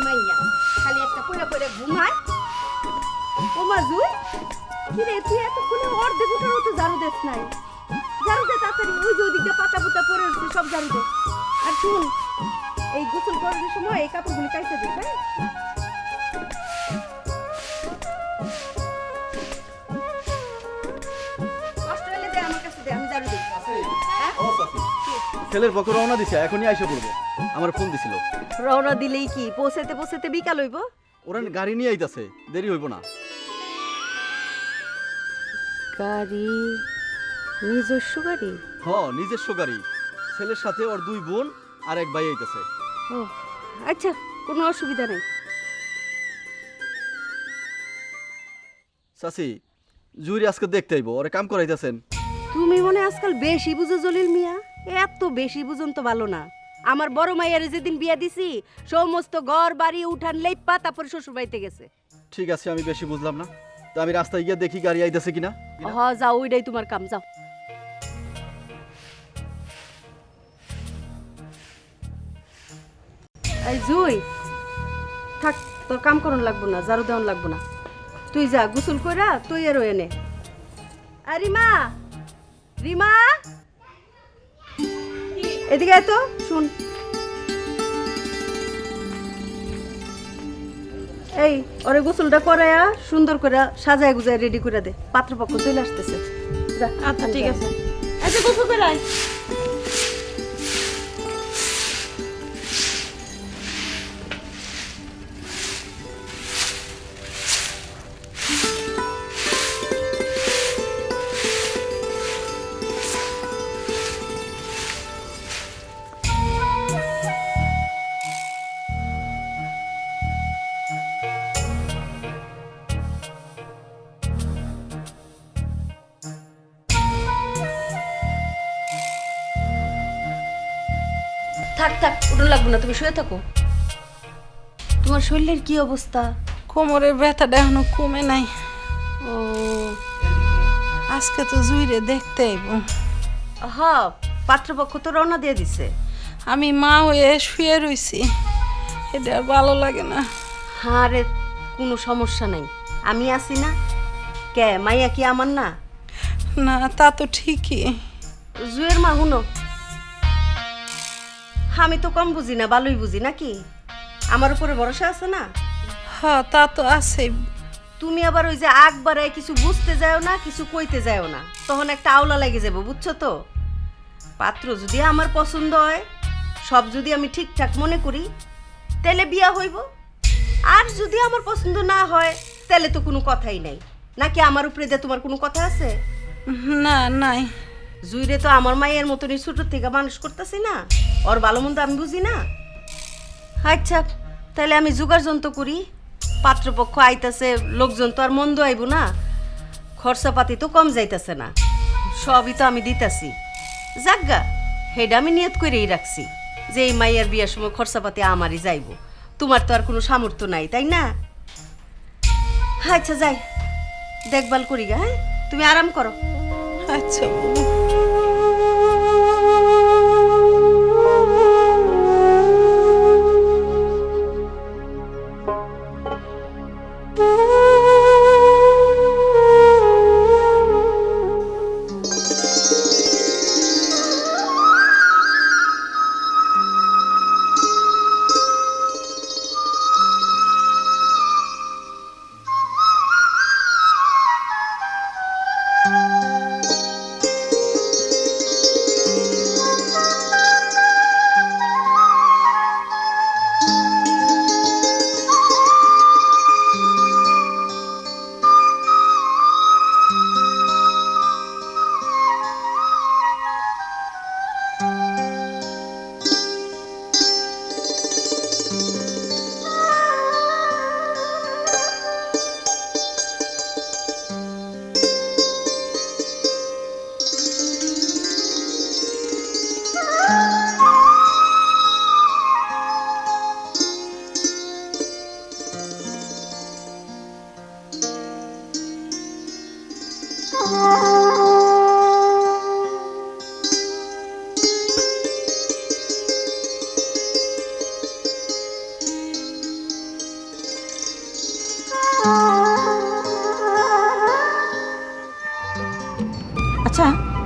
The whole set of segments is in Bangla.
মাইয়া খালি একটা পয়রা পয়রা ঘুমায়। ও মা জুই, কি রে তুই এতক্ষণে অর্ধেক উঠারও তো ঝাড়ু দেস নাই। ঝাড়ু দে তাড়াতাড়ি, ওই যে ওদিকটা পাতা পুতা পরে উঠছে, সব ঝাড়ু দে। আর শুন, এই গোসল করার সময় এই কাপড়গুলি কাইচে দিস, হ্যাঁ? কষ্ট হলে দে, আমার কাছে দে, আমি ঝাড়ু দিই। হ্যাঁ? ছেলের পক্ষে রওনা দিছে, এখনই আইসা পড়বো। আমার ফোন দিছিল। রওনা দিলেই কি পৌঁছাতে পৌঁছাতে বিকাল হইব? ওরা গাড়ি নিয়ে আইতাছে, দেরি হইব না। গাড়ি? নিজস্ব গাড়ি? নিজস্ব গাড়ি। ছেলের সাথে ওর দুই বোন আর এক ভাই আইতাছে। ও আচ্ছা, কোনো অসুবিধা নেই। চাচি, জুরি আজকে দেখতে আইব, ওরে কাম করাইতাছেন। তুমি মনে আজকাল বেশি বুঝো জলিল মিয়া, এত বেশি বুঝন তো ভালো না। আমার বড় মাইয়ারে যেদিন বিয়া দিছি সমস্ত ঘর বাড়ি উঠান লেপা তারপরে শ্বশুর বাড়িতে গেছে। ঠিক আছে, আমি বেশি বুঝলাম না, তো আমি রাস্তায় গিয়ে দেখি গাড়ি আইতাছে কিনা। যাও, ওইটাই তোমার কাম, যাও। এই জুই, থাক, তোর কাম করন লাগবো না, ঝাড়ু দেওয়ান লাগবো না। তুই যা গোসল কইরা তুই আর এনে। আর রিমা, রিমা এদিকে আয় তো, শুন। এই ওরে গোসলটা করায়া সুন্দর করে সাজায় গুজায় রেডি করে দে, পাত্রপক্ষ চলে আসতেছে। যা। আচ্ছা ঠিক আছে। আচ্ছা গোসল করে আয়। থাক থাক, উঠুন লাগবে না, তুমি শুয়ে থাকো। তোমার শরীরের কি অবস্থা? কোমরের ব্যথাটা এখনো কমে নাই। ও আজকে তো জুইরে দেখতে আইব। হ, পাত্রপক্ষ তো রওনা দিয়ে দিছে। আমি মা হয়ে শুয়ে রইছি, এটা আর ভালো লাগে না। হ্যাঁ রে, কোনো সমস্যা নাই, আমি আছি না। কে মাইয়া কি আমার না? না তা তো ঠিকই। জুয়ের মা, হুনো, আমি তো কম বুঝি না, ভালোই বুঝি নাকি? আমার উপরে ভরসা আছে না? হ্যাঁ তা তো আছে। তুমি আবার ওই যে আগ বাড়ায় কিছু বুঝতে যাও না, কিছু কইতে যাও না, তখন একটা আওলা লেগে যাবো, বুঝছো তো? পাত্র যদি আমার পছন্দ হয়, সব যদি আমি ঠিকঠাক মনে করি, তাহলে বিয়া হইব। আর যদি আমার পছন্দ না হয়, তাহলে তো কোনো কথাই নাই। নাকি আমার উপরে দিয়ে তোমার কোনো কথা আছে? না নাই। জুইরে তো আমার মায়ের মতনই ছোট থেকে মানুষ করতেছি না, ওর ভালো মন্দ আমি বুঝি না। আচ্ছা, তাহলে আমি জোগাড় যন্ত্র করি। পাত্রপক্ষ আইতাছে, লোকজন তো আর মন্দ আইব না, খরচাপাতি তো কম যাইতাছে না, সবই তো আমি দিতাছি। যাজ্ঞা, হেডা আমি নিয়ত করেই রাখছি যে এই মাইয়ার বিয়ার সময় খরচাপাতি আমারই যাইব। তোমার তো আর কোনো সামর্থ্য নাই, তাই না? আচ্ছা যাই, দেখভাল করি গা। হ্যাঁ, তুমি আরাম করো। আচ্ছা বাবু।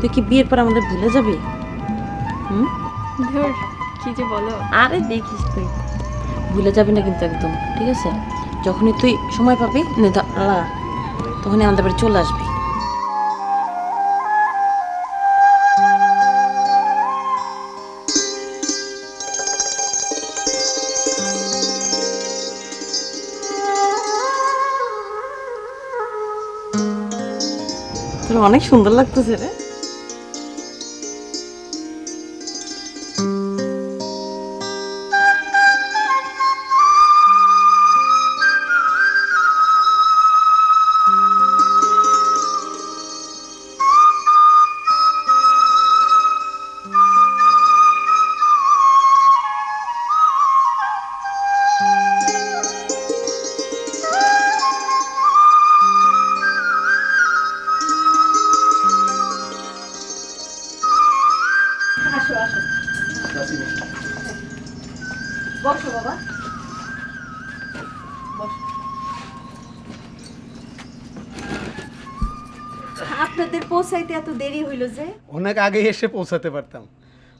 তুই কি বিয়ের পর আমাদের ভুলে যাবি? ধুর, কি যে বলো। আরে দেখিস তুই ভুলে যাবি না কিন্তু একদম, ঠিক আছে? যখনই তুই সময় পাবি তখনই আমাদের বাড়ি চলে আসবি। তোর অনেক সুন্দর লাগতেছে রে। আসো আসো, বসো বাবা, বসো। আপনাদের পৌঁছাইতে এত দেরি হইল যে? অনেক আগে এসে পৌঁছাতে পারতাম,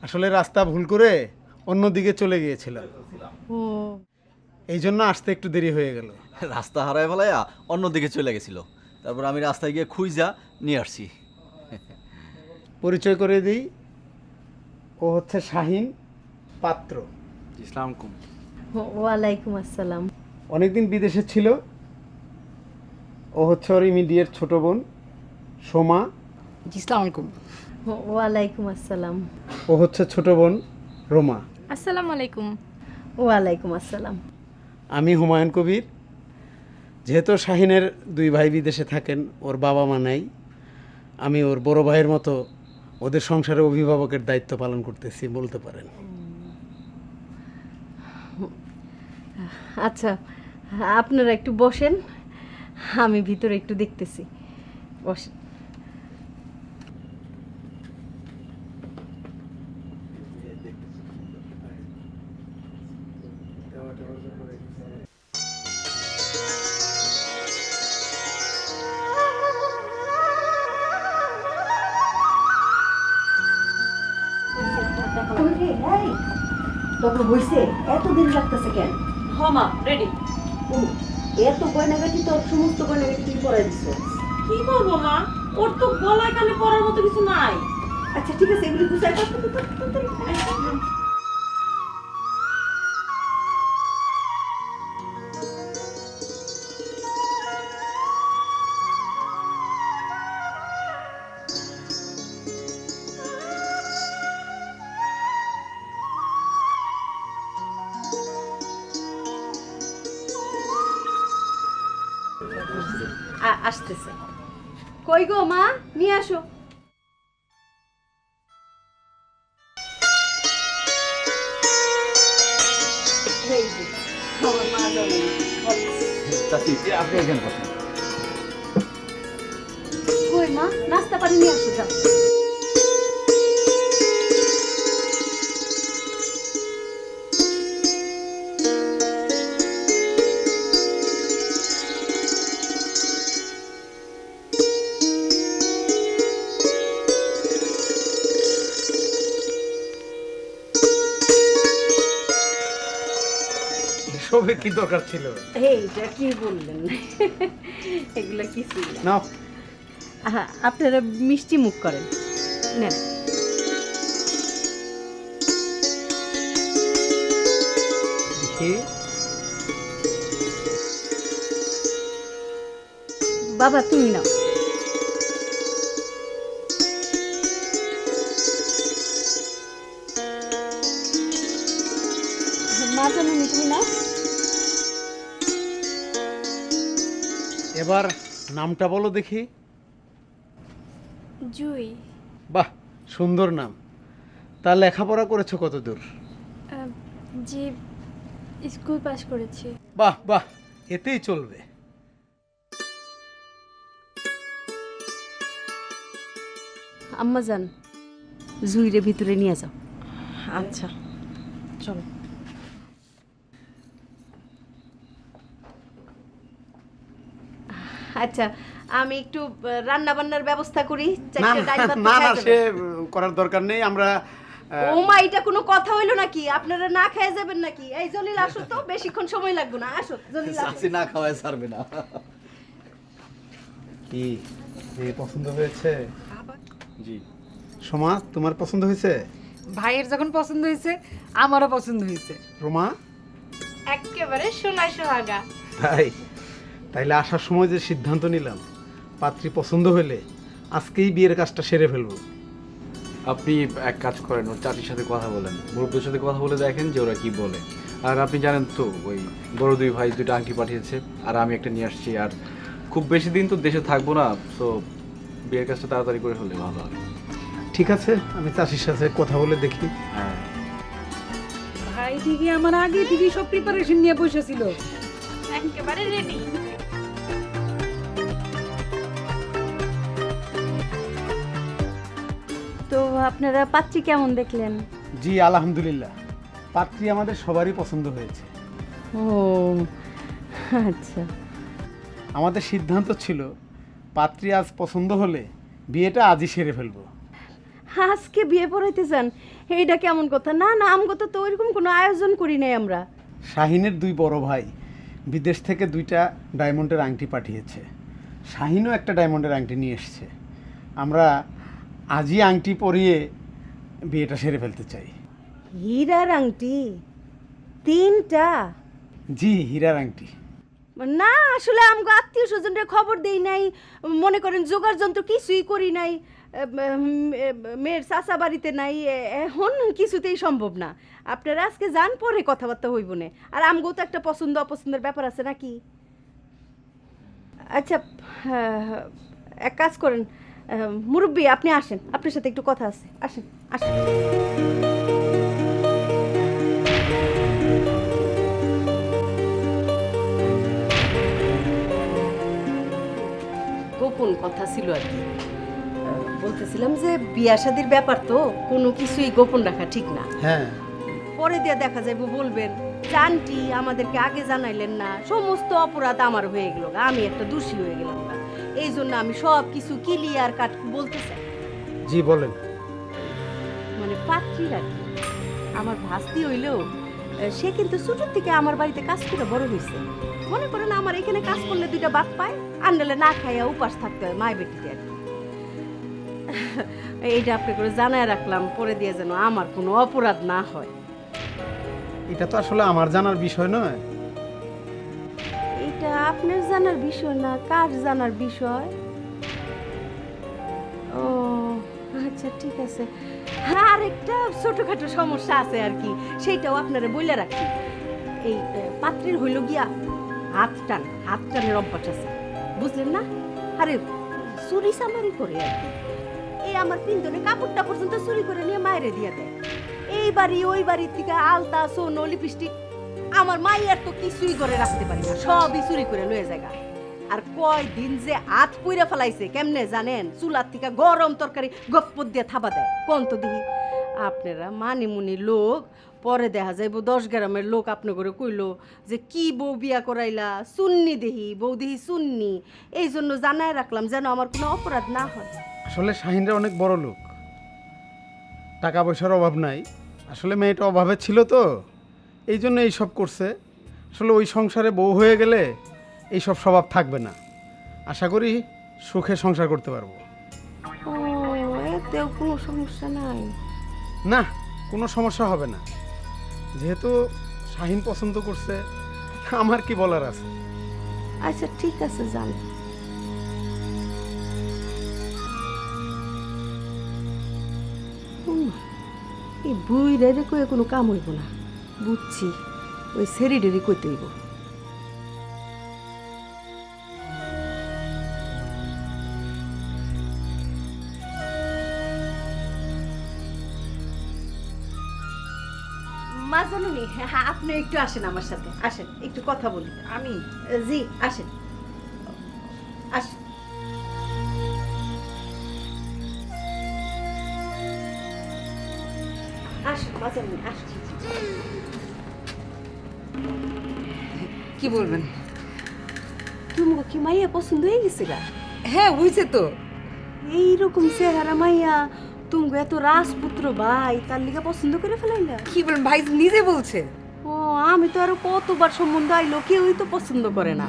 আসলে রাস্তা ভুল করে অন্যদিকে চলে গিয়েছিলাম, ও এই জন্য আসতে একটু দেরি হয়ে গেল। রাস্তা হারায় ফেলাইয়া অন্যদিকে চলে গেছিল, তারপর আমি রাস্তায় গিয়ে খুঁজা নিয়ে আসছি। পরিচয় করে দিই, ও হচ্ছে শাহিন পাত্র। ওয়ালাইকুম আসসালাম। অনেকদিন বিদেশে ছিল। ও হচ্ছে ওর ইমিডিয়েট ছোট বোন সোমা। ওয়ালাইকুম আসসালাম। ও হচ্ছে ছোট বোন রোমা। আসসালামু আলাইকুম। ওয়ালাইকুম আসসালাম। আমি হুমায়ুন কবির। যেহেতু শাহিনের দুই ভাই বিদেশে থাকেন, ওর বাবা মা নাই, আমি ওর বড় ভাইয়ের মতো ওদের সংসারে অভিভাবকের দায়িত্ব পালন করতেছি বলতে পারেন। আচ্ছা, আপনারা একটু বসেন, আমি ভিতরে একটু দেখতেছি। বসেন। তখন হইছে, এত দিন লাগতেছে কেন? মা রেডি। এত গয়নাগাটি, তোর সমস্ত গয়নাগাটি তুই পরাই দিছ। কি করবো মা, ওর তো গলায় কানে পরার মতো কিছু নাই। আচ্ছা ঠিক আছে, এগুলি গুছাই আসতেছে। কই গো মা, নিয়ে আসো। এই যে, আমার মা যাবে। চাচি, আপনি এখানে বসেন। কই মা, নাস্তা পানি নিয়ে আসো, যাও। এসবের কি দরকার ছিল? এইটা কি বললেন? এগুলো কি ছিল? নাও। আপনারা মিষ্টি মুখ করেন, নেন। দেখি। বাবা তুমি নাও। মা জানি তুমি নাও। এবার নামটা বলো দেখি। জুই। বাহ, সুন্দর নাম। তা লেখাপড়া করেছো কত দূর? জি, স্কুল পাস করেছি। বাহ বাহ, এতেই চলবে। আম্মা যান, জুইরে ভিতরে নিয়ে যাও। আচ্ছা চলো। আচ্ছা, আমি একটু রান্না বান্নার ব্যবস্থা করি। না চারটে ডাল ভাত তো না খাই না যাবে। সে করার দরকার নেই, আমরা ও মা, এটা কোনো কথা হইলো নাকি? আপনারা না খেয়ে যাবেন নাকি? এই জলিল আসো তো, বেশিক্ষণ সময় লাগবে না, আসো জলিল আসো। চাচি না খাওয়ায় ছাড়বে না। কি মেয়ে পছন্দ হয়েছে? জি। সোমা, তোমার পছন্দ হয়েছে? ভাইয়ের যখন পছন্দ হয়েছে আমারও পছন্দ হয়েছে। রোমা? একেবারে সোনা সোহাগা। তাইলে আসার সময় যে সিদ্ধান্ত নিলাম, পাত্রী পছন্দ হলে আজকেই বিয়ের কাজটা সেরে ফেলবো। আপনি এক কাজ করেন, ওর চাচির সাথে কথা বলেন, মুরব্বীর সাথে কথা বলে দেখেন যে ওরা কি বলে। আর আপনি জানেন তো ওই বড় দুই ভাই দুটো আংটি পাঠিয়েছে, আর আমি একটা নিয়ে আসছি। আর খুব বেশি দিন তো দেশে থাকবো না, তো বিয়ের কাজটা তাড়াতাড়ি করে হলে ভালো হবে। ঠিক আছে, আমি চাষির সাথে কথা বলে দেখি। হ্যাঁ, ভাই দিদি আমার আগে থেকে সব প্রিপারেশন নিয়ে বসেছিল। একেবারে রেডি। তো আপনারা পাত্রী কেমন দেখলেন? জি আলহামদুলিল্লাহ, পাত্রী আমাদের সবারই পছন্দ হয়েছে। ও আচ্ছা। আমাদের সিদ্ধান্ত ছিল পাত্রী আজ পছন্দ হলে বিয়েটা আজই সেরে ফেলবো। আজকে বিয়ে পড়াইতে চান? এইটা কেমন কথা? না না, আমগো তো ওইরকম কোনো আয়োজন করি নাই আমরা। শাহিনের দুই বড় ভাই বিদেশ থেকে 2টা ডায়মন্ডের আংটি পাঠিয়েছে, শাহিনও একটা ডায়মন্ডের আংটি নিয়ে এসেছে। আমরা আজই আংটি পরিয়ে বিয়েটা সেরে ফেলতে চাই। হীরার আংটি 3টা? জি, হীরার আংটি। না আসলে আমগো আত্মীয় স্বজনরা খবর দেই নাই, মনে করেন জোগাড় যন্ত্র কিছুই করি নাই, মেয়ের চাচা বাড়িতে নাই, এখন কিছুতেই সম্ভব না। আপনারা আজকে যান, পরে কথাবার্তা হইব না। আর আমগো তো একটা পছন্দ অপছন্দের ব্যাপার আছে নাকি? আচ্ছা, এক কাজ করেন, মুরব্বী আপনি আসেন, আপনার সাথে একটু কথা আছে, আসেন আসেন। গোপন কথা ছিল আর কি। বলতেছিলাম যে বিয়া শাদির ব্যাপার তো, কোনো কিছুই গোপন রাখা ঠিক না। হ্যাঁ, পরে দিয়ে দেখা যাইব বলবেন যে আন্টি আমাদেরকে আগে জানাইলেন না, সমস্ত অপরাধ আমার হয়ে গেল, আমি একটা দোষী হয়ে গেলাম। এই জন্য আমি সব কিছু ক্লিয়ার কাট বলতে চাই। জি বলেন। মানে পাত্রীর আর কি, আমার ভাস্তি হইলেও সে কিন্তু ছোটোর থেকে আমার বাড়িতে কাজ করে বড় হয়েছে। মনে করেন আমার এখানে কাজ করলে 2টা ভাত পায়, আর নাহলে না খাইয়া উপাস থাকতে হয় মায় বেটিতে আর কি। এইটা আপনি করে জানায় রাখলাম, পরে দিয়ে যেন আমার কোনো অপরাধ না হয়। এটা তো আসলে আমার জানার বিষয় নয়। এটা আপনার জানার বিষয় না, কার জানার বিষয়? ও আচ্ছা ঠিক আছে। আর একটা ছোটখাটো সমস্যা আছে আর কি, সেইটাও আপনারা বলে রাখি। এই পাত্রের হইল গিয়া হাত টানের অভ্যাস আছে, বুঝলেন না? আরে চুরি চামারি করে আর কি। এই আমার পিন্দনে কাপড়টা পর্যন্ত চুরি করে নিয়ে মায়েরে দিয়ে দেয়। এই বাড়ি ওই বাড়ির থেকে আলতা সোনো লিপস্টিক আমার মাইয়ার তো কিছুই করে রাখতে পারি না, সবই চুরি করে লয়ে যায়। আর কয়দিন যে হাত পুইরা ফেলাইছে কেমনে জানেন? চুলার থেকে গরম তরকারি গপ্পত দিয়ে থাবা দেয়। কোন তো দিহি আপনারা মানিমুনি লোক, পরে দেখা যাইব 10 গ্রামের লোক আপনার করে কইলো যে কি বউ বিয়া করাইলা, সুন্নি দেহি বউ দেহি সুন্নি। এই জন্য জানায় রাখলাম যেন আমার কোনো অপরাধ না হয়। আসলে শাহিনরা অনেক বড় লোক, টাকা পয়সার অভাব নাই। আসলে মেয়েটা অভাবে ছিল তো, এই জন্য এইসব করছে। আসলে ওই সংসারে বউ হয়ে গেলে এইসব স্বভাব থাকবে না। আশা করি সুখে সংসার করতে পারবো। ও এতেও কোনো সমস্যা নাই? না, কোনো সমস্যা হবে না। যেহেতু শাহিন পছন্দ করছে, আমার কি বলার আছে। আচ্ছা ঠিক আছে, যান। এই বুইরে কয়ে কোনো কাম হইব না, বুঝছি। ওই সেরিডেরি কইতে হইব। মা জানুনি, আপনি একটু আসেন আমার সাথে, আসেন একটু কথা বলি। আমি জি আসেন, আসেন। আসুন মা জানুনি, আসুন। কি বলবেন? তুমি কি মাইয়া পছন্দ হয়ে গেছে গা? হ্যাঁ হয়েছে তো। এইরকম চেহারা মাইয়া তুমি এত রাজপুত্র ভাই তার লিগা পছন্দ করে ফেলাইলা? কি বলেন, ভাই নিজে বলছে। ও আমি তো আরো কতবার সম্বন্ধ আইলো কেউই তো পছন্দ করে না।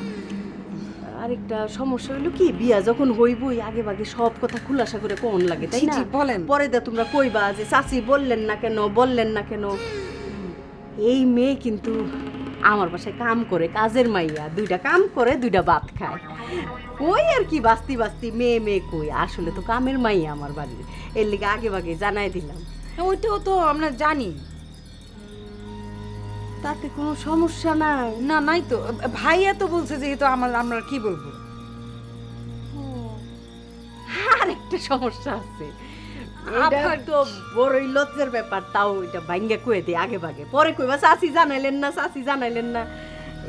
আরেকটা সমস্যা হইলো কি, বিয়া যখন হইবই আগে ভাগে সব কথা খুলাসা করে কোন লাগে, তাই জি, না? জি, বলেন। পরে দা তোমরা কইবা যে চাচি বললেন না কেন, বললেন না কেন। এই মেয়ে কিন্তু আমার বাসায় কাম করে, কাজের মাইয়া, দুইটা কাম করে দুইটা ভাত খায়। কই আর কি বাস্তি বাস্তি মেয়ে মেয়ে কই, আসলে তো কামের মাইয়া আমার বাড়ির। এর লিগে আগে ভাগে জানাই দিলাম। ওইটাও তো আমরা জানি। তাতে কোনো সমস্যা নাই। না নাই তো, ভাইয়া তো বলছে যেহেতু আমরা কি বলবো। আর একটা সমস্যা আছে, এটা তো বড়ই লজ্জার ব্যাপার, তাও এটা ভাঙ্গা কয়ে দিই আগে ভাগে। পরে কইবা চাচি জানাইলেন না, চাচি জানাইলেন না।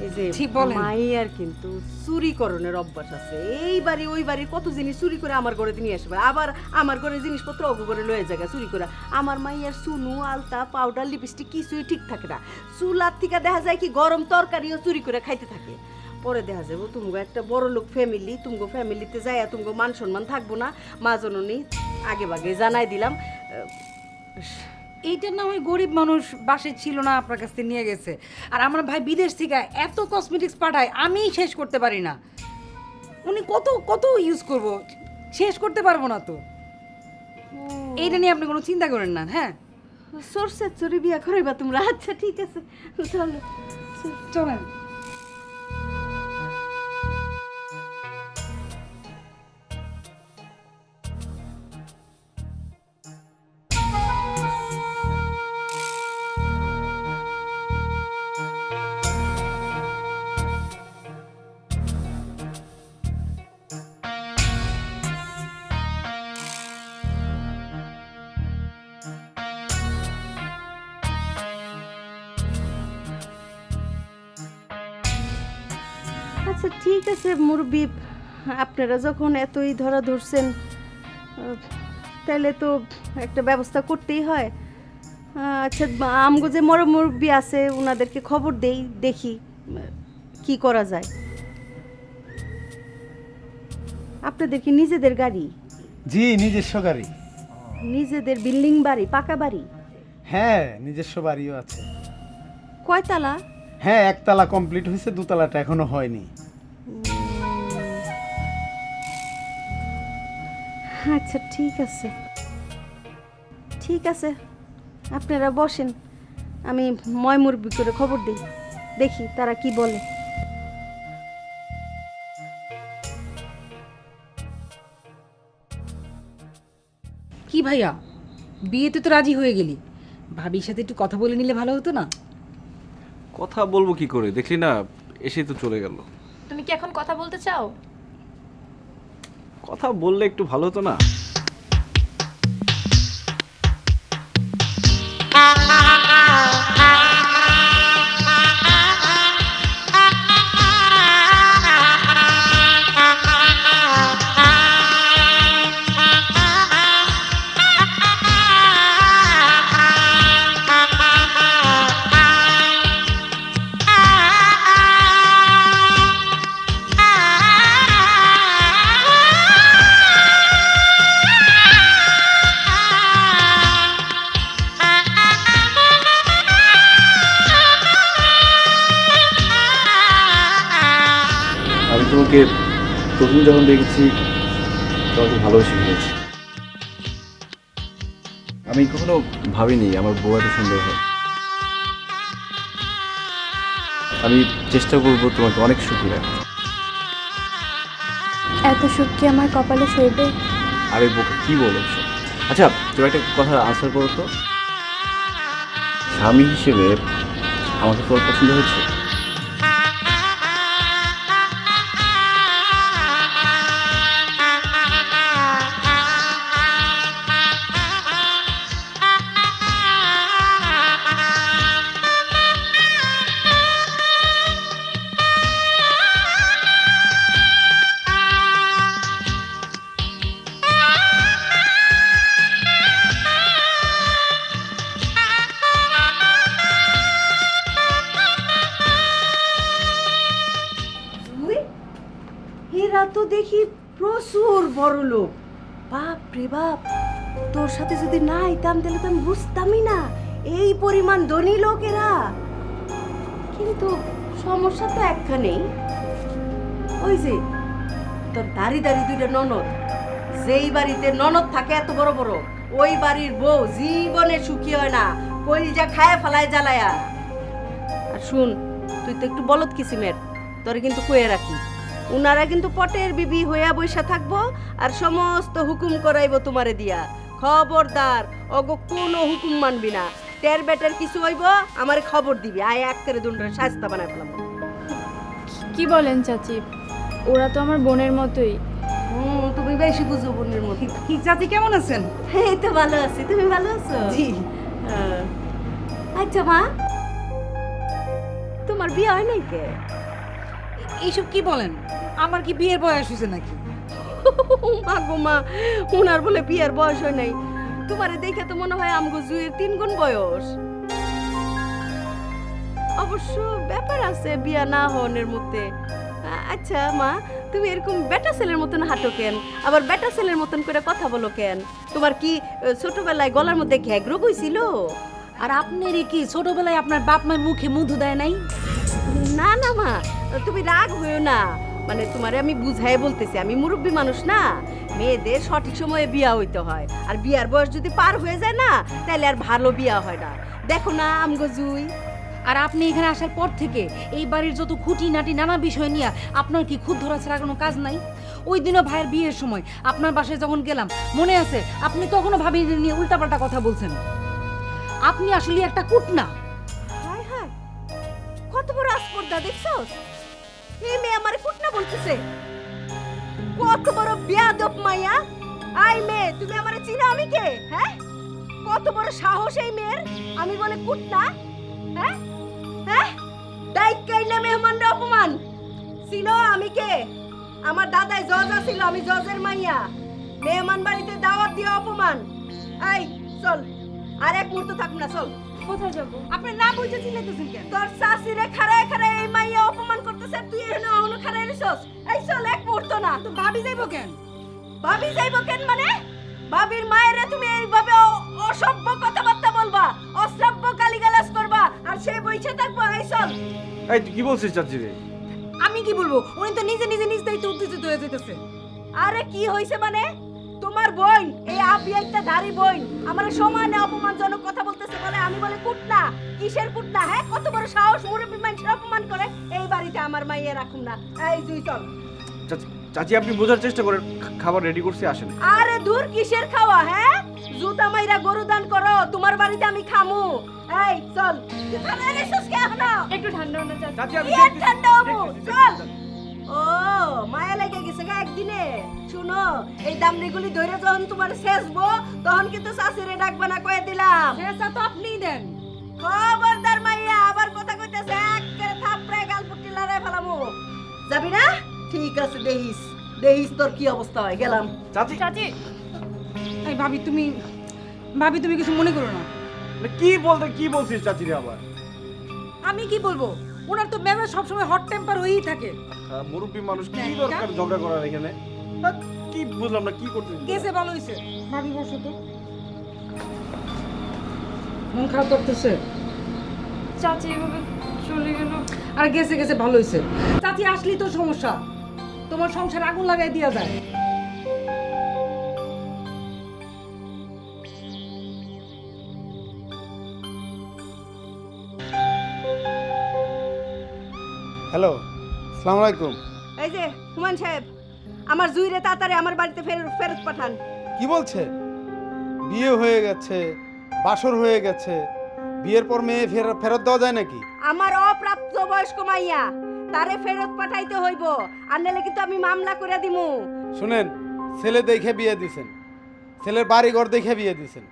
এই যে ঠিক বলেন। মাইয়ার কিন্তু চুরি করণের অভ্যাস আছে। এই বাড়ি ওই বাড়ি কত জিনিস চুরি করে আমার ঘরে নিয়ে আসবে, আবার আমার ঘরে জিনিসপত্র অগো করে লয়ে জায়গা চুরি করে। আমার মাইয়ার চুনু, আলতা, পাউডার, লিপস্টিক কিছুই ঠিক থাকে না। চুলার থেকে দেখা যায় কি গরম তরকারিও চুরি করে খাইতে থাকে। পরে দেখা যাবো তুমগো একটা বড় লোক ফ্যামিলি, তুমগো ফ্যামিলিতে যাইয়া তুমগো মান সম্মান থাকবো না। মা জননী আগে ভাগে জানাই দিলাম। এইটা না ওই গরিব মানুষ বাসে ছিল না, আপনার কাছ থেকে নিয়ে গেছে। আর আমার ভাই বিদেশ থেকে এত কসমেটিক্স পাঠায়, আমি শেষ করতে পারি না। উনি কত কত ইউজ করব, শেষ করতে পারবো না তো। এইটা নিয়ে আপনি কোনো চিন্তা করেন না। হ্যাঁ সরষের চুরি বিয়া করাইবা তোমরা? আচ্ছা ঠিক আছে, চলো। চলেন। আচ্ছা ঠিক আছে মুরব্বি, আপনারা যখন এতই ধরা ধরছেন তাহলে তো একটা ব্যবস্থা করতেই হয়। আচ্ছা আমগো যে মুরব্বি আছে ওনাদেরকে খবর দেই, দেখি কি করা যায়। আপনাদের কি নিজেদের গাড়ি? জি, নিজস্ব গাড়ি। নিজেদের বিল্ডিং বাড়ি, পাকা বাড়ি? হ্যাঁ, নিজস্ব বাড়িও আছে। কয়তলা? হ্যাঁ, একতলা কমপ্লিট হয়েছে, দোতলাটা এখনো হয়নি। আচ্ছা ঠিক আছে, ঠিক আছে, আপনারা বসেন, আমি মুরব্বি করে খবর দিই, দেখি তারা কি বলে। কি ভাইয়া, বিয়েতে তো রাজি হয়ে গেলি, ভাবির সাথে একটু কথা বলে নিলে ভালো হতো না? কথা বলবো কি করে, দেখলি না এসেই তো চলে গেল। তুমি কি এখন কথা বলতে চাও? কথা বললে একটু ভালো হতো না? আমি তোমাকে প্রথম যখন দেখেছি তোমাকে ভালোবেসে ফেলেছি। আমি কখনো ভাবিনি আমার বউ এত সুন্দর হয়। আমি চেষ্টা করবো তোমাকে অনেক সুখী রাখতে। এত সুখ কি আমার কপালে সইবে? আরে বোকা, কি বলো এসব? আচ্ছা তুমি একটা কথা আনসার করো তো, স্বামী হিসেবে আমাকে তোর পছন্দ হয়েছে? এরা তো দেখি প্রচুর বড় লোক। বাপ রে বাপ, তোর সাথে যদি না আইতাম তাহলে তো আমি বুঝতামই না এই পরিমাণ ধনী লোকেরা। কিন্তু সমস্যা তো একখানেই, ওই যে তোর দাড়ি দাড়ি দুইটা ননদ। যেই বাড়িতে ননদ থাকে এত বড় বড়, ওই বাড়ির বউ জীবনে সুখী হয় না, কলিজা খায় ফেলায় জ্বালায়া। আর শুন, তুই তো একটু বলদ কিসিমের, তোরে কিন্তু কয়ে রাখি, উনারা কিন্তু পটের বিবি হইয়া বইসা থাকবো আর সমস্ত হুকুম করাইবো তোমারে দিয়া। খবরদার, অগো কোনো হুকুম মানবি না। টের বেটের কিছু হইব আমারে খবর দিবি, আয় এক করে দুন্ডার শাস্তা বানায় ফেলাম। কি বলেন চাচি, ওরা তো আমার বোনের মতোই। তুমি বেশি বুঝো বোনের মতো। কি চাচি কেমন আছেন? এই তো ভালো আছি, তুমি ভালো আছো? জি। আচ্ছা মা, তোমার বিয়ে হয় নাই কে? এইসব কি বলেন? আমার কি বিয়ের বয়স হয়েছে নাকি? মা গো মা, উনার বলে বিয়ের বয়স হয় নাই। তোমারে দেখে তো মনে হয় আমগো জুয়ের 3 গুণ বয়স। অবশ্য ব্যাপার আছে বিয়া না হওয়ার মধ্যে। আচ্ছা মা, তুমি এরকম বেটা ছেলের মতন হাঁটো কেন, আবার বেটা ছেলের মতন করে কথা বলো কেন? তোমার কি ছোটবেলায় গলার মধ্যে ঘ্যাগ রোগ হইছিল? আর আপনারই কি ছোটবেলায় আপনার বাপ মায়ের মুখে মধু দেয় নাই? না না মা, তুমি রাগ হইও না। মানে তোমারে আমি বুঝাই বলতেছি, আমি মুরব্বী মানুষ না। মেয়েদের সঠিক সময়ে বিয়া হইতে হয়, আর বিয়ার বয়স যদি পার হয়ে যায় না তাহলে আর ভালো বিয়া হয় না। দেখো না আমগো জুই। আর আপনি এখানে আসার পর থেকে এই বাড়ির যত খুঁটি নাটি নানা বিষয় নিয়ে আপনার কি খুদ ধরা ছাড়া কোনো কাজ নাই? ওই দিনও ভাইয়ের বিয়ের সময় আপনার বাসায় যখন গেলাম, মনে আছে আপনি তখনও ভাবি নিয়ে উল্টাপাল্টা কথা বলছেন। আপনি আসলে একটা কুটনা। হায় হায়, কত বড় আসপর্দা দেখছস? এই মেয়ে আমারে কুটনা বলতেছে। কত বড় বেয়াদব মাইয়া। আই মেয়ে, তুমি আমারে চিনো আমি কে? হ্যাঁ, কত বড় সাহস এই মেয়ের, আমি বলে কুটনা? হ্যাঁ হ্যাঁ, দায়িত্বই না মেহমানরা অপমান। চিনো আমি কে? আমার দাদাই জজ আছিল, আমি জজের মাইয়া। মেহমান বাড়িতে দাওয়াত দিয়ে অপমান। এই চল, আর এক মুহূর্ত থাকব না, চল। কোথায় যাবো? আপনি না বুঝে চিল্লাইতেছেন কেন? তোর শাশুড়ে খাড়ায় খাড়ায় এই মাইয়া অপমান করতেছে, তুই এখানে অহনো খাড়ায় রেছস। এই চল, এক মুহূর্ত না। তো ভাবি যাইবো কেন? ভাবি যাইবো কেন মানে? ভাবির মায়েরে তুমি এইভাবে অসভ্য কথাবার্তা বলবা, অশ্রাব্য গালিগালাজ করবা, আর সে বইছে থাকবো? এই চল। এই তুই কি বলছিস চাচি রে? আমি কি বলবো? উনি তো নিজে নিজে নিজ দায়িত্বে উত্তেজিত হয়ে যেতেছে। আরে কি হইছে মানে? তোমার বোন, এই আপি একটা ধারি বোন, আমার সমানে অপমানজনক কথা বলতেছে, বলে আমি বলে কুটনা। কিসের কুটনা? হ্যাঁ, কত বড় সাহস, মুরব্বী মানুষের অপমান করে। এই বাড়িতে আমার মাইয়া রাখুন না। এই তুই চল। চাচি চাচি আপনি বোঝার চেষ্টা করেন, খাবার রেডি করছি, আসেন। আরে দূর, কিসের খাওয়া? হ্যাঁ, জুতা মাইরা গরু দান করো, তোমার বাড়িতে আমি খামু। এই চল। তুই খানা এনেছিস কে এখনো? একটু ঠান্ডা হলো চাচি। চাচি আমি কি আর ঠান্ডা হবো? চল। ও মায়া লেগে গেছে গা একদিনে। শুনো, এই দামড়িগুলি ধরে যখন তোমার শেষবো, তখন কিন্তু শাশুড়ি ডাকবে না, কয়ে দিলাম। শেষা তো আপনিই দেন। খবরদার মাইয়া, আবার কথা কইতেছে, একেবারে থাপড়ায় গালপুটি লড়াই ফেলামু। যাবি না? ঠিক আছে, দেখিস দেখিস তোর কি অবস্থা হয়। গেলাম। চাচি চাচি, এই ভাবি তুমি কিছু মনে করো না। কি বলছিস চাচি রে আবার? আমি কি বলবো? ওনার তো মেজাজ সবসময় হট টেম্পার হয়েই থাকে। মুরব্বী মানুষ, কি দেখ, দরকার ঝগড়া করার এখানে? কি বুঝলাম না, কি করছিস? গেছে ভালো হয়েছে। ভাবি বসো তো। মন খারাপ করতেছে? চাচি এভাবে চলে গেল। আর গেছে ভালো হয়েছে। চাচি আসলেই তো সমস্যা, তোমার সংসার আগুন লাগাই দেওয়া যায়। হ্যালো, আসসালামু আলাইকুম। এই যে হুমায়ুন সাহেব, আমার জুইরে তাড়াতাড়ি আমার বাড়িতে ফেরত পাঠান। কি বলছে? বিয়ে হয়ে গেছে, বাসর হয়ে গেছে, বিয়ের পর মেয়ে ফেরত দেওয়া যায় নাকি? আমার অপ্রাপ্ত বয়স্ক মাইয়া, তারে ফেরত পাঠাইতে হইব, আর নাহলে কিন্তু আমি মামলা করে দিমু। শুনেন, ছেলে দেখে বিয়ে দিছেন, ছেলের বাড়ি ঘর দেখে বিয়ে দিছেন,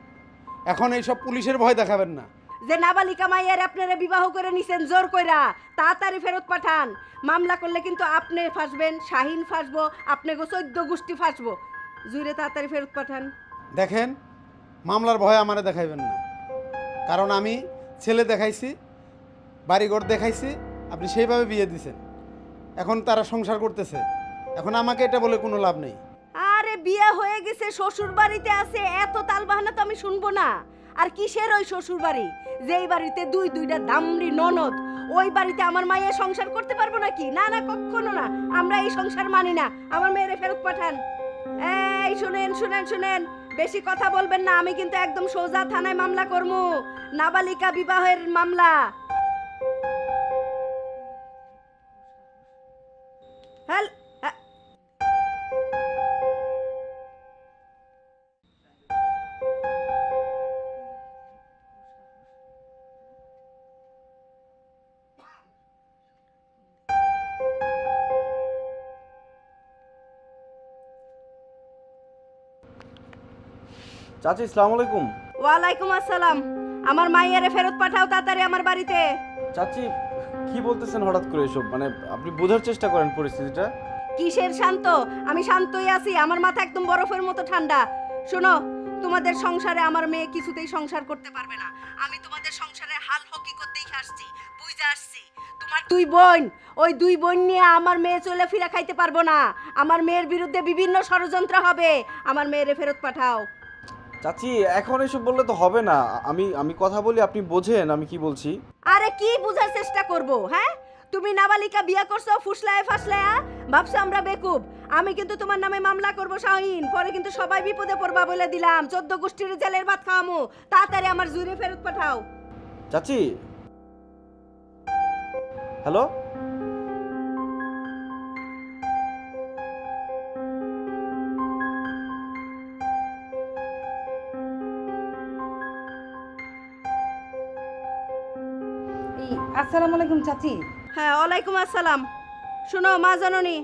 এখন এইসব পুলিশের ভয় দেখাবেন না। যে নাবালিকা মাইয়ার আপনারা বিবাহ করে নিছেন জোর কইরা, তাড়াতাড়ি ফেরত পাঠান। মামলা করলে কিন্তু আপনি ফাঁসবেন, শাহিন ফাঁসবো, আপনাকে 14 গোষ্ঠী ফাঁসবো। জুইরে তাড়াতাড়ি ফেরত পাঠান। দেখেন, মামলার ভয় আমারে দেখাইবেন না, কারণ আমি ছেলে দেখাইছি, বাড়িঘর দেখাইছি, আপনি সেইভাবে বিয়ে দিছেন। এখন তারা সংসার করতেছে, এখন আমাকে এটা বলে কোনো লাভ নেই। আরে বিয়ে হয়ে গেছে, শ্বশুর বাড়িতে আছে, এত তালবাহানা তো আমি শুনবো না। আর কিসের ওই শ্বশুর বাড়ি, যেই বাড়িতে দুইটা দামড়ি ননদ, ওই বাড়িতে আমার মাইয়া সংসার করতে পারবো নাকি? না না, কখনো না, আমরা এই সংসার মানি না। আমার মেয়েরে ফেরত পাঠান। এই শুনেন শুনেন শুনেন, বেশি কথা বলবেন না, আমি কিন্তু একদম সোজা থানায় মামলা করবো, নাবালিকা বিবাহের মামলা। হ্যাঁ। চাচি আসসালামু আলাইকুম। ওয়ালাইকুম আসসালাম। আমার মাইয়ারে ফেরত পাঠাও তাড়াতাড়ি আমার বাড়িতে। চাচি কি বলতেছেন হঠাৎ করে এসব? মানে আপনি বোঝার চেষ্টা করেন পরিস্থিতিটা। কিসের শান্ত? আমি শান্তই আছি, আমার মাথা একদম বরফের মতো ঠান্ডা। শোনো, তোমাদের সংসারে আমার মেয়ে কিছুতেই সংসার করতে পারবে না। আমি তোমাদের সংসারে হাল হকিকত দেখে আসছি, বুঝে আসছি। তোমার দুই বোন, ওই দুই বোন নিয়ে আমার মেয়ে চলে ফিরে খাইতে পারবো না। আমার মেয়ের বিরুদ্ধে বিভিন্ন ষড়যন্ত্র হবে। আমার মেয়েরে ফেরত পাঠাও। চাচি এখন এসব বললে তো হবে না। আমি কথা বলি, আপনি বোঝেন আমি কি বলছি। আরে কি বুঝার চেষ্টা করব? হ্যাঁ, তুমি নাবালিকা বিয়ে করছো ফুসলায় ফাসলায়া, ভাবছো আমরা বেকুব। আমি কিন্তু তোমার নামে মামলা করব শাহিন, পরে কিন্তু সবাই বিপদে পড়বা বলে দিলাম। 14 গোষ্ঠীর জেলের ভাত খাওয়ামু। তাড়াতাড়ি আমার জুরি ফেরত পাঠাও। চাচি হ্যালো, আসসালামু আলাইকুম চাচি। হ্যাঁ, ওয়ালাইকুম আসসালাম। শোনো মা জননী,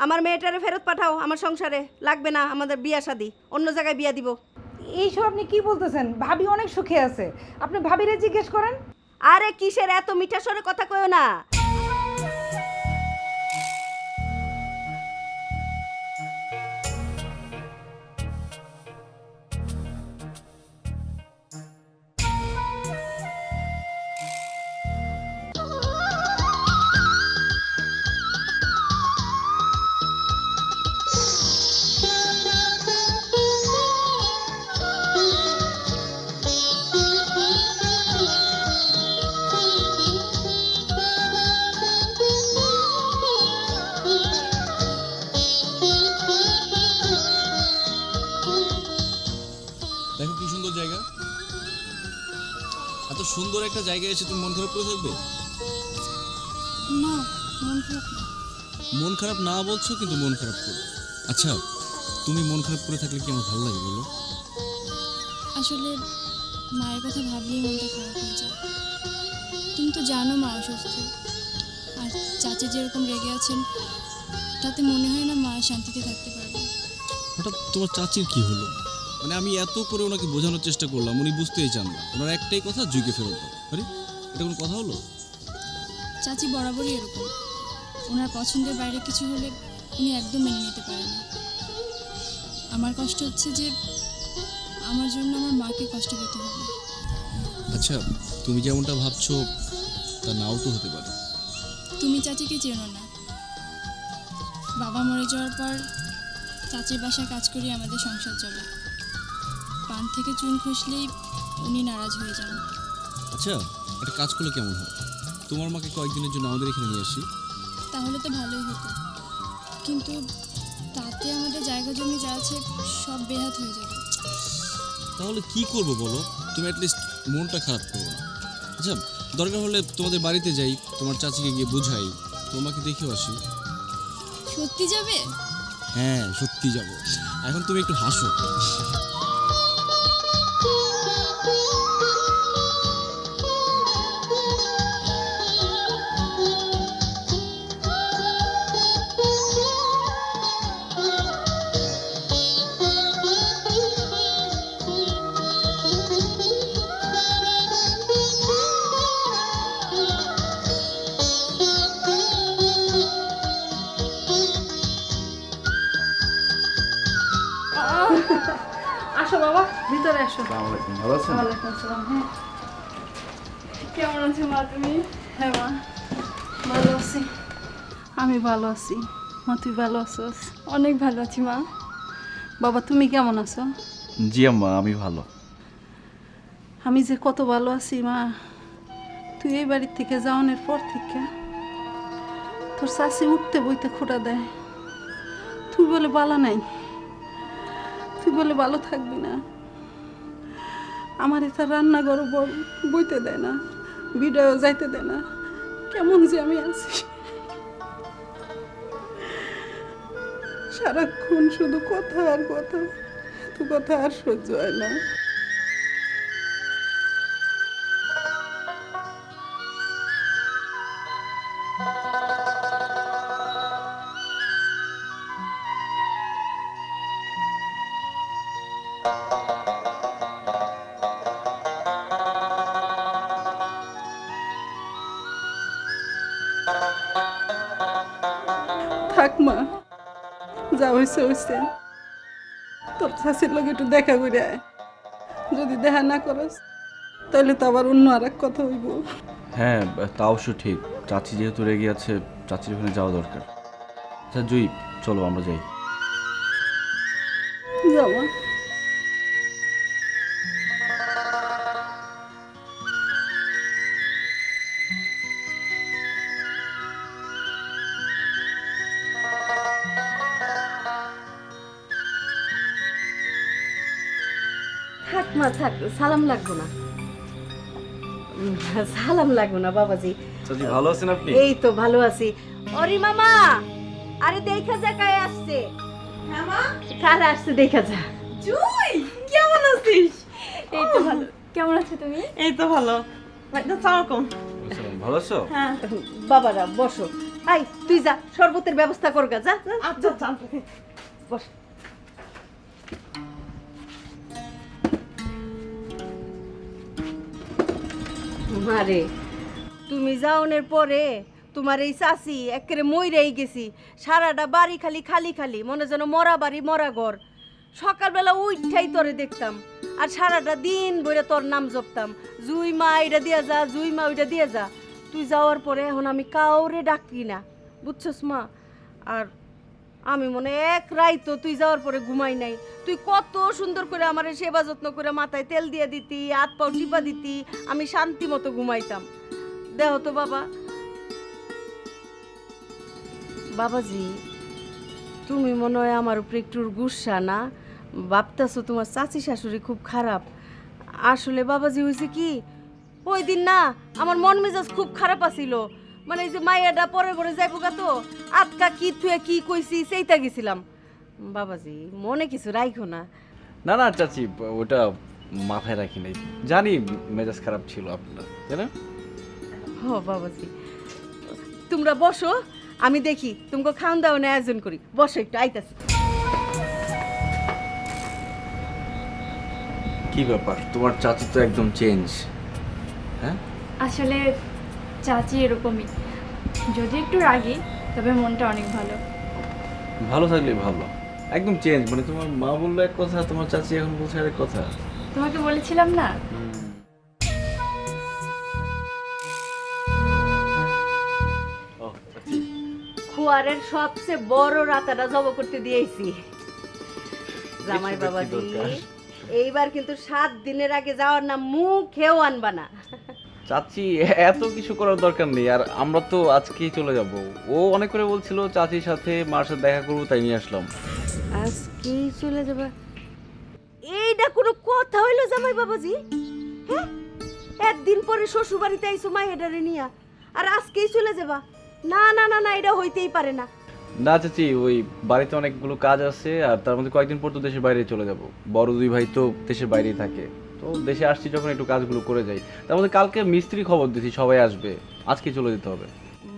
আমার মেয়েটারে ফেরত পাঠাও। আমার সংসারে লাগবে না, আমাদের বিয়া শাদি, অন্য জায়গায় বিয়া দিব। এইসব আপনি কি বলতেছেন? ভাবি অনেক সুখে আছে, আপনি ভাবিরে জিজ্ঞেস করেন। আরে কিসের এত মিঠা স্বরে কথা কইও না। দেখো কি সুন্দর জায়গা। এত সুন্দর একটা জায়গায় এসে তুমি মন খারাপ করে থাকবে? না, মন খারাপ না। মন খারাপ না বলছো, কিন্তু মন খারাপ করো। আচ্ছা, তুমি মন খারাপ করে থাকলে কি আমার ভালো লাগে বলো? আসলে মায়ের কথা ভাবলেই মনটা খারাপ হয়ে যায়। তুমি তো জানো মা অসুস্থ, আর চাচি যেরকম রেগে আছেন তাতে মনে হয় না মা শান্তিতে থাকতে পারবে। হঠাৎ তোমার চাচির কি হলো? মানে আমি এত করে ওনাকে বোঝানোর চেষ্টা করলাম, উনি বুঝতেই চান না। ওনার একটাই কথা, জুইকে ফেরত দাও। আরে এটা কোনো কথা হলো? চাচি বরাবরই এরকম, ওনার পছন্দের বাইরে কিছু হলে উনি একদম মেনে নিতে পারেন না। আমার কষ্ট হচ্ছে যে আমার জন্য আমার মাকে কষ্ট পেতে হবে। আচ্ছা, তুমি যেমনটা ভাবছো তা নাও তো হতে পারে। তুমি চাচিকে চেনো না। বাবা মরে যাওয়ার পর চাচির বাসায় কাজ করি আমাদের সংসার চলে। পান থেকে চুন খসলেই উনি নারাজ হয়ে যান। আচ্ছা, একটা কাজ করলে কেমন হয়? তোমার মাকে কয়েকদিনের জন্য আমাদের এখানে নিয়ে আসি। তাহলে তো ভালোই হতো, কিন্তু তাতে আমাদের জায়গা জমি যা আছে সব বেহাত হয়ে যাবে। তাহলে কি করবো বলো? তুমি অ্যাটলিস্ট মনটা খারাপ করো না। আচ্ছা, দরকার হলে তোমাদের বাড়িতে যাই, তোমার চাচিকে গিয়ে বোঝাই, তোমাকে দেখেও আসি। সত্যি যাবে? হ্যাঁ, সত্যি যাব। এখন তুমি একটু হাসো। আসো বাবা, ভিতরে আসো। আসসালামু আলাইকুম, ভালো আছেন? ওয়ালাইকুম আসসালাম। হ্যাঁ, কেমন আছো মা তুমি? হ্যাঁ মা, ভালো আছি। আমি ভালো আছি। মা তুই ভালো আছোস? অনেক ভালো আছি মা। বাবা তুমি কেমন আছো? জি আম্মা, আমি ভালো। আমি যে কত ভালো আছি মা, তুই এই বাড়ির থেকে যাওয়ানোর পর থেকে তোর শাশি উঠতে বইতে খোটা দেয়। তুই বলে বালা নাই, তুই বলে ভালো থাকবি না। আমার এটা রান্নাঘরও বইতে দেয় না, বিডাও যাইতে দেয় না। কেমন যে আমি আছি, সারাক্ষণ শুধু কথা আর কথা, তো কথা আর সহ্য হয় না। থাক মা, যা হয়েছে হয়েছে। তোর শাশির লোক একটু দেখা করে আয়। যদি দেখা না করস তাহলে তো আবার অন্য আর এক কথা হইব। হ্যাঁ, তা অবশ্য ঠিক। চাচি যেহেতু রেগে আছে, চাচির ওখানে যাওয়া দরকার। আচ্ছা জুই, চলো আমরা যাই। যাওয়া থাক মা থাক, সালাম লাগবো না। সালাম লাগবো না বাবাজি। চাচি ভালো আছেন আপনি? এই তো ভালো আছি। অরি মামা, আরে দেখা যা কায় আসছে। কার আসছে দেখা যা। জুই কেমন আছিস? এই তো ভালো। কেমন আছো তুমি? এই তো ভালো। আসসালামু ভালো আছো? বাবারা বসো। আই তুই যা, শরবতের ব্যবস্থা কর গা, যা। আচ্ছা আচ্ছা বস। মারে তুমি যাওনের পরে তোমার এই চাষি একেবারে মইরেই গেছি। সারাটা বাড়ি খালি খালি খালি, মনে যেন মরা বাড়ি মরা ঘর। সকালবেলা উঠাই তোরে দেখতাম, আর সারাটা দিন বইরে তোর নাম জপতাম, জুই মা এটা দিয়া যা, জুই মা ওইটা দিয়ে যা। তুই যাওয়ার পরে এখন আমি কাউরে ডাকি না, বুঝছস মা। আর আমি মনে এক রাইতো তুই যাওয়ার পরে ঘুমাই নাই। তুই কত সুন্দর করে আমার সেবা যত্ন করে মাথায় তেল দিয়ে দিতি, হাত পাও টিপা দিতি, আমি শান্তি মতো ঘুমাইতাম। দেহ তো বাবা। বাবাজি তুমি মনে হয় আমার উপরে একটু গুসা না? ভাবতেছো তোমার চাচি শাশুড়ি খুব খারাপ। আসলে বাবাজি হয়েছে কি, ওই দিন না আমার মন মেজাজ খুব খারাপ আছিল। মানে এই যে মাইয়াটা পরে ঘরে যাইবো গা, তো আটকা কি থুয়ে কি কইছি সেইটা গেছিলাম। বাবাজি মনে কিছু রাইখো না। না না চাচি, ওটা মাথায় রাখি নাই। জানি মেজাজ খারাপ ছিল আপনার, তাই না? ও বাবাজি তোমরা বসো, আমি দেখি তোমাকে খাওয়ান দাওয়ান আয়োজন করি। বসো একটু, আইতাছি। কি ব্যাপার, তোমার চাচি তো একদম চেঞ্জ। হ্যাঁ আসলে চাচি এরকমই, যদি একটু রাগি তবে মনটা অনেক ভালো। ভালো থাকলে ভালো। একদম চেঞ্জ, মানে তোমার মা বললো এক কথা, তোমার চাচি এখন বলছে আরেক কথা। তোমাকে বলেছিলাম না? ও চাচি, খুয়ারের সবচেয়ে বড় রাতাটা জব করতে দিয়েছি। জামাই বাবাজি এইবার কিন্তু 7 দিনের আগে যাওয়ার নাম মুখেও আনবা না। চাচি এত কিছু করার দরকার নেই, আর আমরা তো আজকেই চলে যাব। ও অনেক করে বলছিল চাচির সাথে মার সাথে দেখা করবো, তাই নিয়ে আসলাম। আজকেই চলে যাবা? এইটা কোনো কথা হইলো জামাই বাবাজি? হ্যাঁ, একদিন পরে শ্বশুর বাড়িতে আইছো মাইয়াডারে নিয়া, আর আজকেই চলে যাবা? না না না না, এটা হইতেই পারে না। না চাচি, ওই বাড়িতে অনেকগুলো কাজ আছে, আর তার মধ্যে কয়েকদিন পর তো দেশের বাইরে চলে যাব। বড় দুই ভাই তো দেশের বাইরেই থাকে, তো দেশে আসছি যখন একটু কাজগুলো করে যাই। তার মধ্যে কালকে মিস্ত্রি খবর দিছি, সবাই আসবে, আজকে চলে যেতে হবে।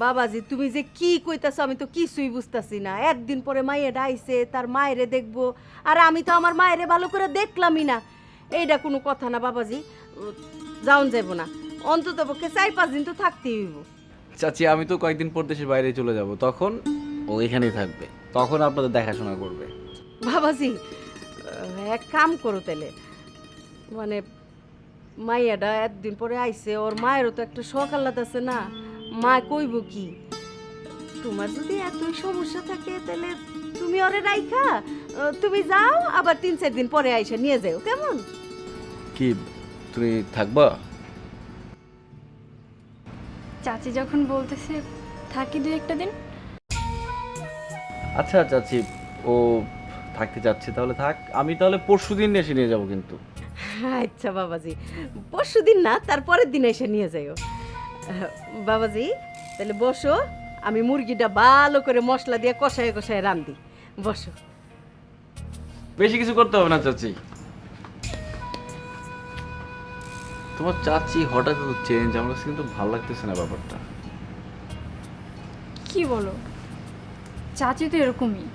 বাবাজি তুমি যে কি কইতাছো আমি তো কিছুই বুঝতাছি না। একদিন পরে মাইয়াডা আইছে, তার মায়েরে দেখবো, আর আমি তো আমার মায়েরে ভালো করে দেখলামই না। এইটা কোনো কথা না বাবাজি, যাওন যাইব না। অন্তত পক্ষে 4-5 দিন তো থাকতেই হইব। চাচি আমি তো কয়েকদিন পর দেশের বাইরে চলে যাব, তখন ও এখানেই থাকবে, তখন আপনাদের দেখাশোনা করবে। বাবাজি এক কাম করো তাহলে, মানে মাইয়াডা একদিন পরে আইছে, ওর মায়েরও তো একটা শখ আহ্লাদ আছে না? মা কইব কি? তোমার যদি এতই সমস্যা থাকে তাহলে তুমি ওরে রাইখা তুমি যাও, আবার 3-4 দিন পরে আইসা নিয়ে যাও, কেমন? কি তুমি থাকবা? চাচি যখন বলতেছে থাকি 2-1 দিন। আচ্ছা চাচি, ও থাকতে যাচ্ছে তাহলে থাক, আমি তাহলে পরশুদিন এসে নিয়ে যাব কিন্তু। আচ্ছা বাবাজি, পরশুদিন না, তারপরের দিন এসে নিয়ে যাও। বাবাজি তাহলে বসো, আমি মুরগিটা ভালো করে মশলা দিয়ে কষায় কষায় রান্ধি। বসো। বেশি কিছু করতে হবে না চাচি। তোমার চাচি হঠাৎ তো চেঞ্জ, আমার কাছে কিন্তু ভালো লাগতেছে না ব্যাপারটা। কি বলো, চাচি তো এরকমই।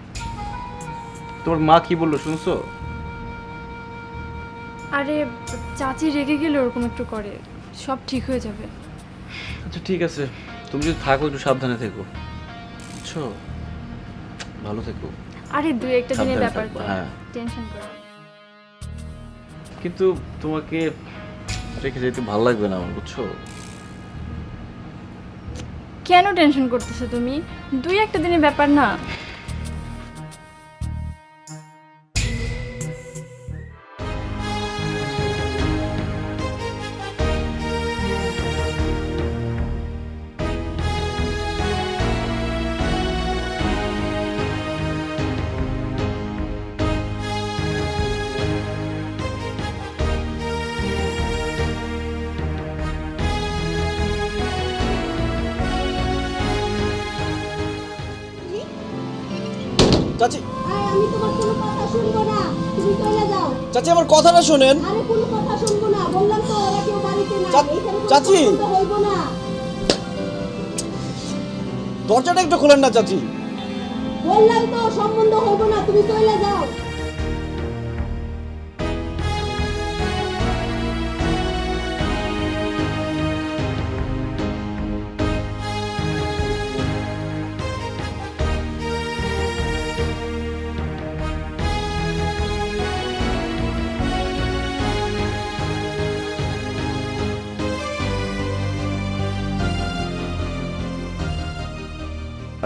তোমার মা কি বললো শুনছো? আরে চাচি রেগে গেলে ওরকম একটু করে, সব ঠিক হয়ে যাবে। আচ্ছা ঠিক আছে, তুমি যদি থাকো একটু সাবধানে থেকো, বুঝছো? ভালো থেকো। আরে 2-1 দিনের সাবধানে ব্যাপার থাকবা, তো, হ্যাঁ। টেনশন করো না। কিন্তু তোমাকে রেখে যেতে ভালো লাগবে না আমার, বুঝছো? কেন টেনশন করতেছো তুমি? 2-1 দিনের ব্যাপার না। চাচি, আমি তোমার কোনো কথা শুনবো না, তুমি চলে যাও। চাচি আমার কথাটা শোনেন। আরে কোনো কথা শুনবো না, বললাম তো ওরা কেউ বাড়িতে না, চা- এইখানে কোনো চাচি! সম্বন্ধ হইবো না। দরজাটা একটু খোলেন না চাচি। বললাম তো সম্বন্ধ হইবো না, তুমি চলে যাও।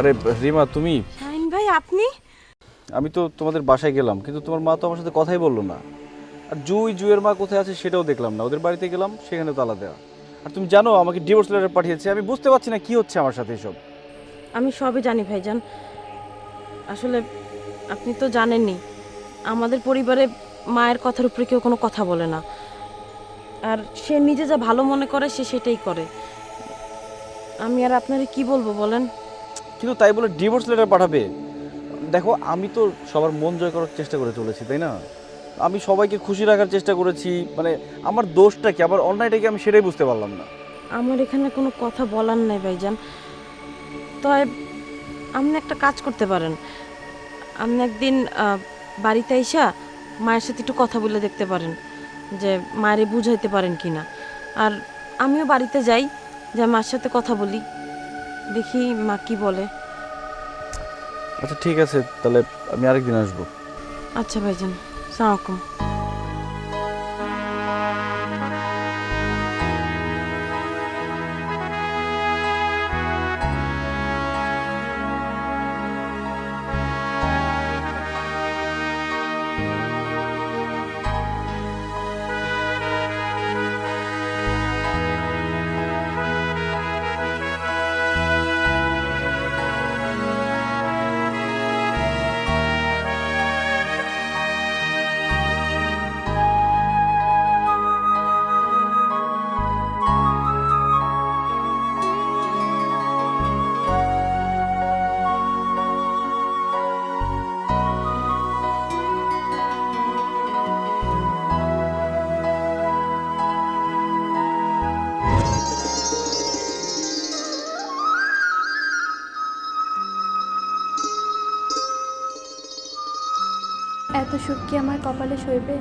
আরে রিমা, তুমি? শাহিন ভাই আপনি? আমি তো তোমাদের বাসায় গেলাম, কিন্তু তোমার মা তো আমার সাথে কথাই বললো না। আর জুইয়ের মা কোথায় আছে সেটাও দেখলাম না। ওদের বাড়িতে গেলাম, সেখানে তালা দেওয়া। আর তুমি জানো আমাকে ডিভোর্স লেটার পাঠিয়েছে। আমি বুঝতে পারছি না কি হচ্ছে আমার সাথে এসব। আমি সবই জানি ভাইজান। আসলে আপনি তো জানেনই আমাদের পরিবারে মায়ের কথার উপরে কেউ কোনো কথা বলে না, আর সে নিজে যা ভালো মনে করে সে সেটাই করে। আমি আর আপনারে কি বলবো বলেন? কিন্তু তাই বলে ডিভোর্স লেটার পাঠাবে? দেখো, আমি তো সবার মন জয় করার চেষ্টা করে চলেছি, তাই না? আমি সবাইকে খুশি রাখার চেষ্টা করেছি। মানে আমার দোষটা কি, আবার অন্যায়টা কি, আমি সেটাই বুঝতে পারলাম না। আমার এখানে কোনো কথা বলার নাই ভাইজান। তবে আপনি একটা কাজ করতে পারেন, আপনি একদিন বাড়িতে আইসা মায়ের সাথে একটু কথা বলে দেখতে পারেন যে মায়েরে বুঝাইতে পারেন কি না। আর আমিও বাড়িতে যাই, যে মার সাথে কথা বলি, দেখি মা কি বলে। আচ্ছা ঠিক আছে, তাহলে আমি আরেকদিন আসবো। আচ্ছা ভাইজান, আসসালামু আলাইকুম। এত সুখ কি আমার কপালে সইবে?